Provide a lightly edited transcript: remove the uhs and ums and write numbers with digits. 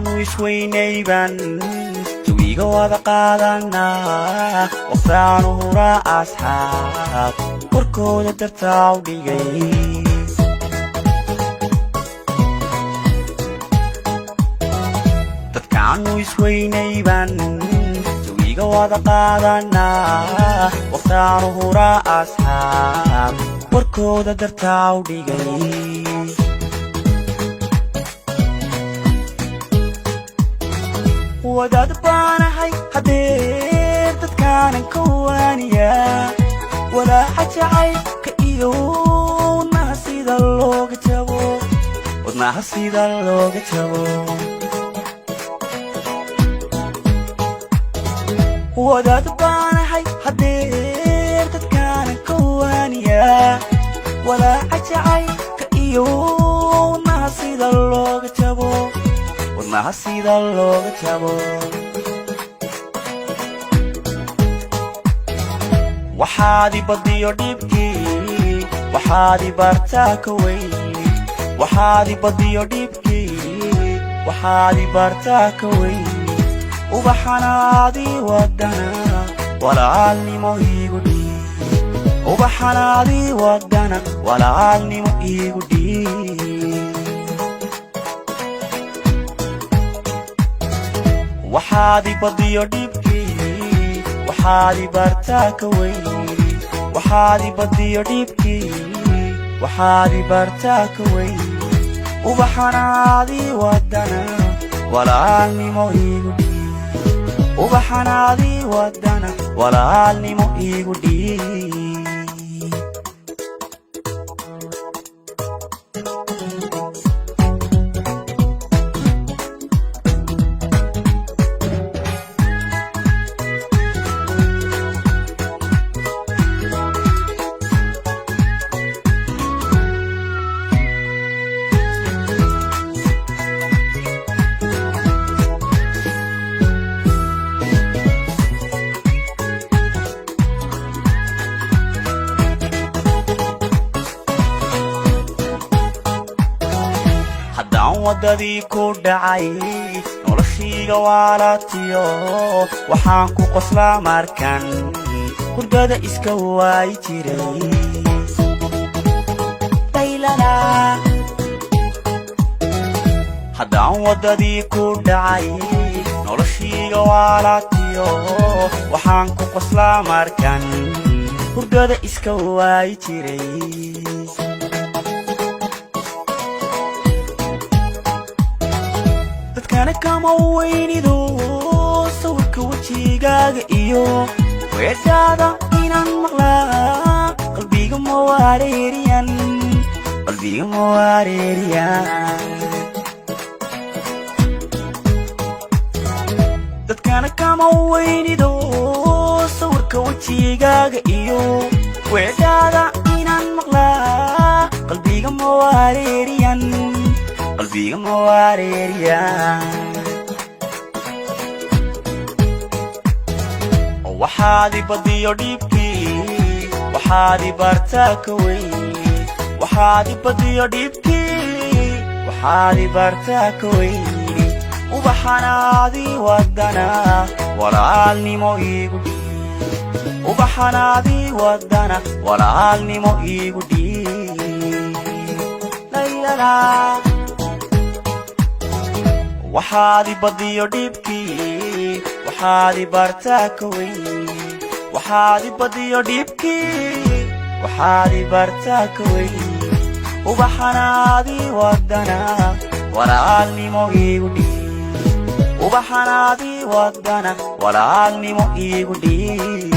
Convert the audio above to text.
dadkaanu isweynayban jawiga wada qaadanaa waqtaanu huraa asxaab warkooda dartaa u dhigay dadkaanu isweynayban jawiga wada qaadanaa waqtaanu huraa asxaab warkooda dartaa u dhigay wadaad baanahay hadeer dadkaanan ka waaniyaa walaaca jacaylka iyo wadnaha sida looga jabo wadaad baanahay hadeer dadkaanan ka waaniyaa walaaca jacaylka iyo wadnaha sida looga jabo waxaad ibadiyo dhibkii waxaad ibartaa ka weyni waxaad ibadiyo dhibkii waxaad ibartaa ka weyni ubaxanaadii wadana walaalnimo iigu dhiib ubaxanaadii wadana walaalnimo iigu dhiib waxaad ibadiyo dhibkii waxaad ibartaa ka weyni waxaad ibadiyo dhibkii waxaad ibartaa ka weyni ubaxanaadii wadana walaalnimo iigu dhiib ubaxanaadii wadana walaalnimo iigu dhiib wadadii ku dhacay noloshayga waalatiyo waxaan ku qoslaa markan hurdada iska waayi jiray haddaan wadadii ku dhacay noloshayga waalatiyo waxaan ku qoslaa markan hurdada iska waayi jiray dadkana kama weynido sawirka wejigaaga iyo weedhaada inaan maqlaa qalbiga ma wareeriyan dadkana kama weynido sawirka wejigaaga iyo weedhaada inaan maqlaa qalbiga ma wareeriyan waxaad ibadiyo dhibkii waxaad ibartaa ka weyni waxaad ibadiyo dhibkii waxaad ibartaa ka weyni ubaxanaadii wadana walaalnimo iigu dhiib ubaxanaadii wadana walaalnimo iigu dhiib waxaad ibadiyo dhibkii waxaad ibartaa ka weyni waxaad ibadiyo dhibkii waxaad ibartaa ka weyni ubaxanaadii wadana walaalnimo iigu dhiib ubaxanaadii wadana walaalnimo iigu dhiib